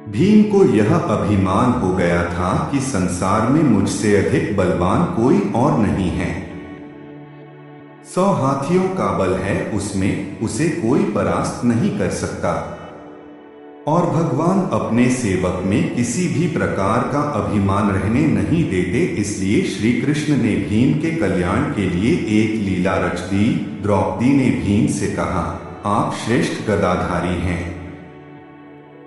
भीम को यह अभिमान हो गया था कि संसार में मुझसे अधिक बलवान कोई और नहीं है। 100 हाथियों का बल है उसमें, उसे कोई परास्त नहीं कर सकता। और भगवान अपने सेवक में किसी भी प्रकार का अभिमान रहने नहीं देते, इसलिए श्री कृष्ण ने भीम के कल्याण के लिए एक लीला रच दी। द्रौपदी ने भीम से कहा, आप श्रेष्ठ गदाधारी हैं,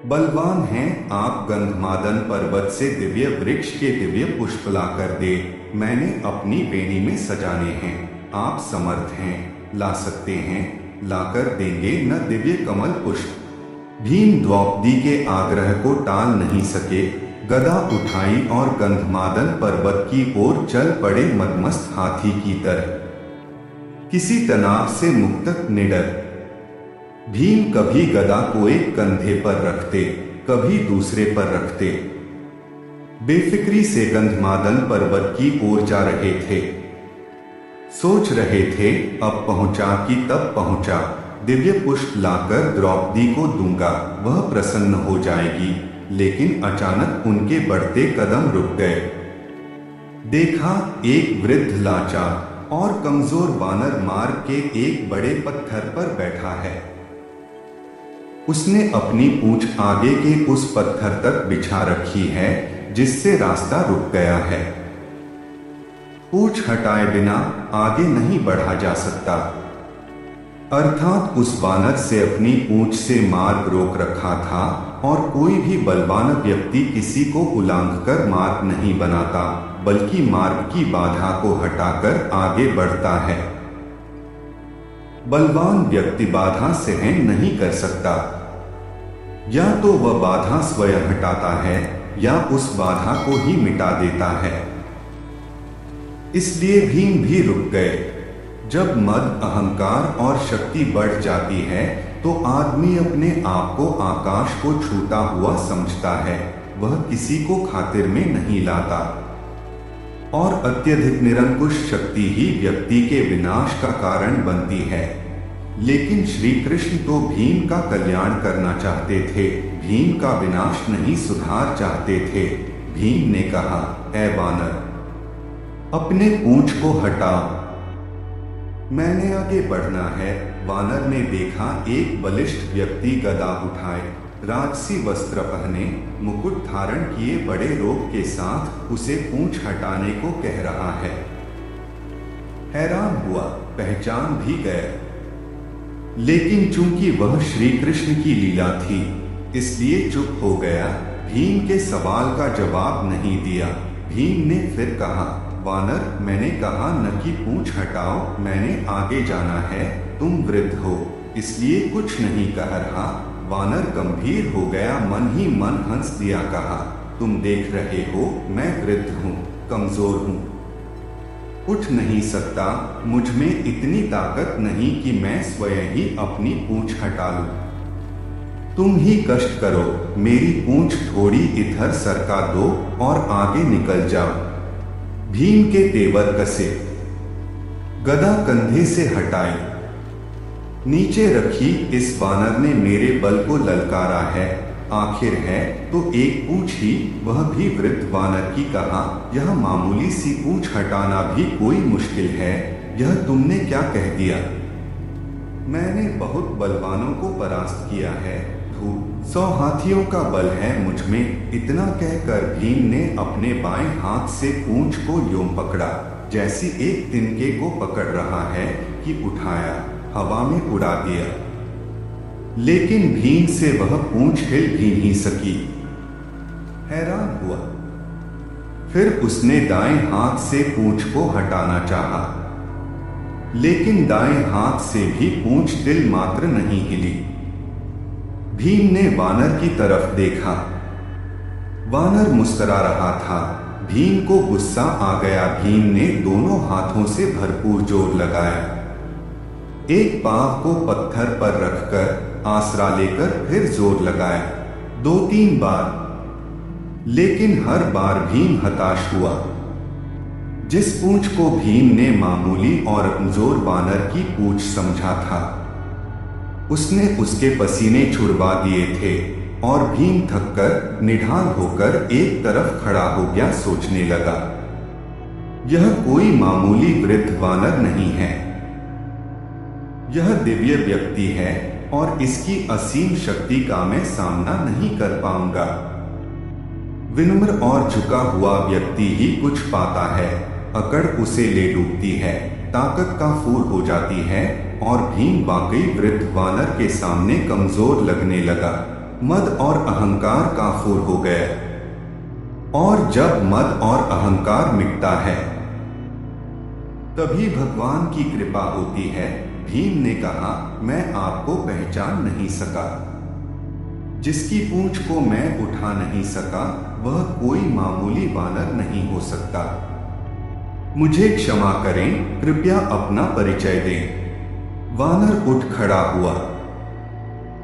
बलवान हैं, आप गंधमादन पर्वत से दिव्य वृक्ष के दिव्य पुष्प लाकर दे, मैंने अपनी बेनी में सजाने हैं, आप समर्थ हैं, ला सकते हैं, लाकर देंगे न दिव्य कमल पुष्प। भीम द्रौपदी के आग्रह को टाल नहीं सके, गदा उठाई और गंधमादन पर्वत की ओर चल पड़े मदमस्त हाथी की तरह, किसी तनाव से मुक्त निडर। भीम कभी गदा को एक कंधे पर रखते, कभी दूसरे पर रखते, बेफिक्री से गंधमादन पर्वत की ओर जा रहे थे। सोच रहे थे, अब पहुंचा कि तब पहुंचा, दिव्य पुष्प लाकर द्रौपदी को दूंगा, वह प्रसन्न हो जाएगी। लेकिन अचानक उनके बढ़ते कदम रुक गए। देखा, एक वृद्ध लाचार और कमजोर वानर मार्ग के एक बड़े पत्थर पर बैठा है। उसने अपनी पूंछ आगे के उस पत्थर तक बिछा रखी है जिससे रास्ता रुक गया है। पूंछ हटाए बिना आगे नहीं बढ़ा जा सकता, अर्थात उस वानर से अपनी पूंछ से मार्ग रोक रखा था। और कोई भी बलवान व्यक्ति किसी को उलांघ कर मार्ग नहीं बनाता, बल्कि मार्ग की बाधा को हटाकर आगे बढ़ता है। बलवान व्यक्ति बाधा सहन नहीं कर सकता, या तो वह बाधा स्वयं हटाता है या उस बाधा को ही मिटा देता है। इसलिए भीम भी रुक गए। जब मद, अहंकार और शक्ति बढ़ जाती है तो आदमी अपने आप को आकाश को छूता हुआ समझता है, वह किसी को खातिर में नहीं लाता। और अत्यधिक निरंकुश शक्ति ही व्यक्ति के विनाश का कारण बनती है। लेकिन श्री कृष्ण तो भीम का कल्याण करना चाहते थे, भीम का विनाश नहीं, सुधार चाहते थे। भीम ने कहा, ऐ वानर, अपने पूंछ को हटाओ, मैंने आगे बढ़ना है। वानर ने देखा, एक बलिष्ठ व्यक्ति गदा उठाए, राजसी वस्त्र पहने, मुकुट धारण किए, बड़े रोग के साथ उसे पूंछ हटाने को कह रहा है। हैरान हुआ, पहचान भी गया। लेकिन चूंकि वह श्री कृष्ण की लीला थी, इसलिए चुप हो गया, भीम के सवाल का जवाब नहीं दिया। भीम ने फिर कहा, वानर, मैंने कहा न कि पूंछ हटाओ, मैंने आगे जाना है, तुम वृद्ध हो इसलिए कुछ नहीं कह रहा। वानर गंभीर हो गया, मन ही मन हंस दिया, कहा, तुम देख रहे हो मैं वृद्ध हूँ, कमजोर हूँ, उठ नहीं सकता, मुझ में इतनी ताकत नहीं कि मैं स्वयं ही अपनी पूंछ हटा लूं। तुम ही कष्ट करो, मेरी पूंछ थोड़ी इधर सरका दो और आगे निकल जाओ। भीम के तेवर कसे, गदा कंधे से हटाई, नीचे रखी। इस वानर ने मेरे बल को ललकारा है, आखिर है तो एक पूंछ ही, वह भी वृद्ध वानर की। कहा, यह मामूली सी पूंछ हटाना भी कोई मुश्किल है, यह तुमने क्या कह दिया? मैंने बहुत बलवानों को परास्त किया है, 100 हाथियों का बल है मुझ में। इतना कहकर भीम ने अपने बाएं हाथ से पूंछ को यूं पकड़ा जैसी एक तिनके को पकड़ रहा है कि उठाया, हवा में उड़ा दिया। लेकिन भीम से वह पूंछ हिल भी नहीं सकी। हैरान हुआ। फिर उसने दाएं हाथ से पूंछ को हटाना चाहा, लेकिन दाएं हाथ से भी पूंछ तिल मात्र नहीं हिली। भीम ने वानर की तरफ देखा, वानर मुस्कुरा रहा था। भीम को गुस्सा आ गया। भीम ने दोनों हाथों से भरपूर जोर लगाया, एक पांव को पत्थर पर रखकर आसरा लेकर फिर जोर लगाया, 2-3 बार। लेकिन हर बार भीम हताश हुआ। जिस पूंछ को भीम ने मामूली और कमजोर वानर की पूंछ समझा था, उसने उसके पसीने छुड़वा दिए थे। और भीम थककर निढाल होकर एक तरफ खड़ा हो गया। सोचने लगा, यह कोई मामूली वृद्ध वानर नहीं है, यह दिव्य व्यक्ति है और इसकी असीम शक्ति का मैं सामना नहीं कर पाऊंगा। विनम्र और झुका हुआ व्यक्ति ही कुछ पाता है, अकड़ उसे ले डूबती है, ताकत का फूर हो जाती है और भीम वाकई वृद्ध वानर के सामने कमजोर लगने लगा। मद और अहंकार का फूर हो गया, और जब मद और अहंकार मिटता है तभी भगवान की कृपा होती है। भीम ने कहा, मैं आपको पहचान नहीं सका, जिसकी पूंछ को मैं उठा नहीं सका वह कोई मामूली वानर नहीं हो सकता। मुझे क्षमा करें, कृपया अपना परिचय दें। वानर उठ खड़ा हुआ,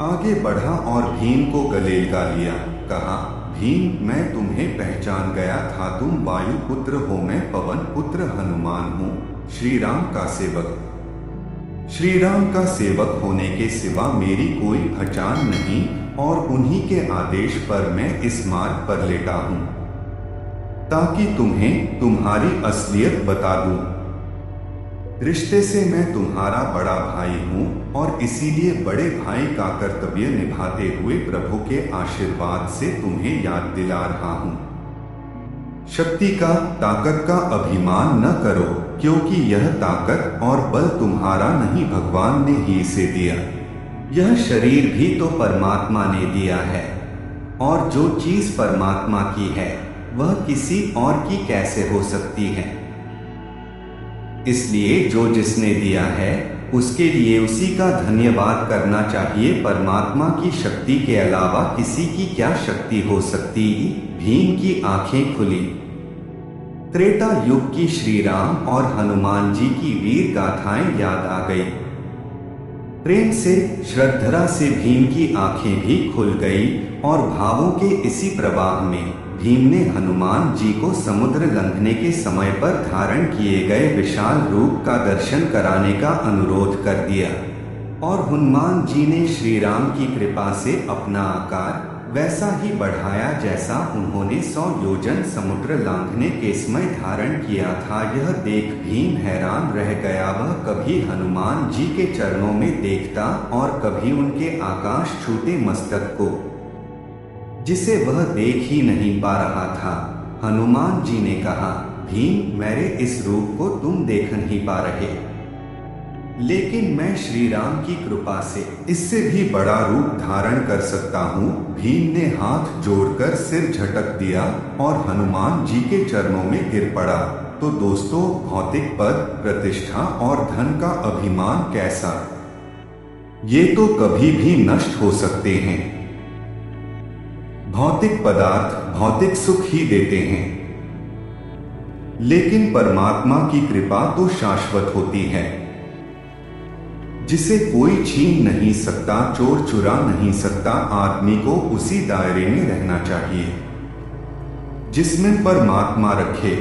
आगे बढ़ा और भीम को गले लगा लिया। कहा, भीम, मैं तुम्हें पहचान गया था, तुम वायु पुत्र हो, मैं पवन पुत्र हनुमान हूँ, श्री राम का सेवक। श्री राम का सेवक होने के सिवा मेरी कोई पहचान नहीं और उन्हीं के आदेश पर मैं इस मार्ग पर लेटा हूँ, ताकि तुम्हें तुम्हारी असलियत बता दूं। रिश्ते से मैं तुम्हारा बड़ा भाई हूँ और इसीलिए बड़े भाई का कर्तव्य निभाते हुए प्रभु के आशीर्वाद से तुम्हें याद दिला रहा हूँ। शक्ति का, ताकत का अभिमान न करो, क्योंकि यह ताकत और बल तुम्हारा नहीं, भगवान ने ही इसे दिया। यह शरीर भी तो परमात्मा ने दिया है, और जो चीज परमात्मा की है वह किसी और की कैसे हो सकती है। इसलिए जो जिसने दिया है उसके लिए उसी का धन्यवाद करना चाहिए। परमात्मा की शक्ति के अलावा किसी की क्या शक्ति हो सकती। भीम की आंखें खुली। त्रेता युग की श्री राम और हनुमान जी की वीर गाथाएं याद आ गई। प्रेम से, श्रद्धा से भीम की आंखें भी खुल गई और भावों के इसी प्रवाह में भीम ने हनुमान जी को समुद्र लंघने के समय पर धारण किए गए विशाल रूप का दर्शन कराने का अनुरोध कर दिया, और हनुमान जी ने श्री राम की कृपा से अपना आकार वैसा ही बढ़ाया जैसा उन्होंने 100 योजन समुद्र लांघने के समय धारण किया था। यह देख भीम हैरान रह गया। वह कभी हनुमान जी के चरणों में देखता और कभी उनके आकाश छूते मस्तक को, जिसे वह देख ही नहीं पा रहा था। हनुमान जी ने कहा, भीम, मेरे इस रूप को तुम देख नहीं पा रहे, लेकिन मैं श्री राम की कृपा से इससे भी बड़ा रूप धारण कर सकता हूँ। भीम ने हाथ जोड़कर सिर झटक दिया और हनुमान जी के चरणों में गिर पड़ा। तो दोस्तों, भौतिक पद, प्रतिष्ठा और धन का अभिमान कैसा, ये तो कभी भी नष्ट हो सकते हैं। भौतिक पदार्थ भौतिक सुख ही देते हैं, लेकिन परमात्मा की कृपा तो शाश्वत होती है, जिसे कोई छीन नहीं सकता, चोर चुरा नहीं सकता। आदमी को उसी दायरे में रहना चाहिए जिसमें परमात्मा रखे।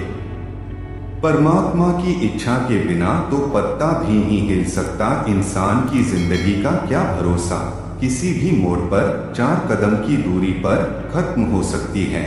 परमात्मा की इच्छा के बिना तो पत्ता भी नहीं हिल सकता। इंसान की जिंदगी का क्या भरोसा, किसी भी मोड़ पर 4 कदम की दूरी पर खत्म हो सकती है।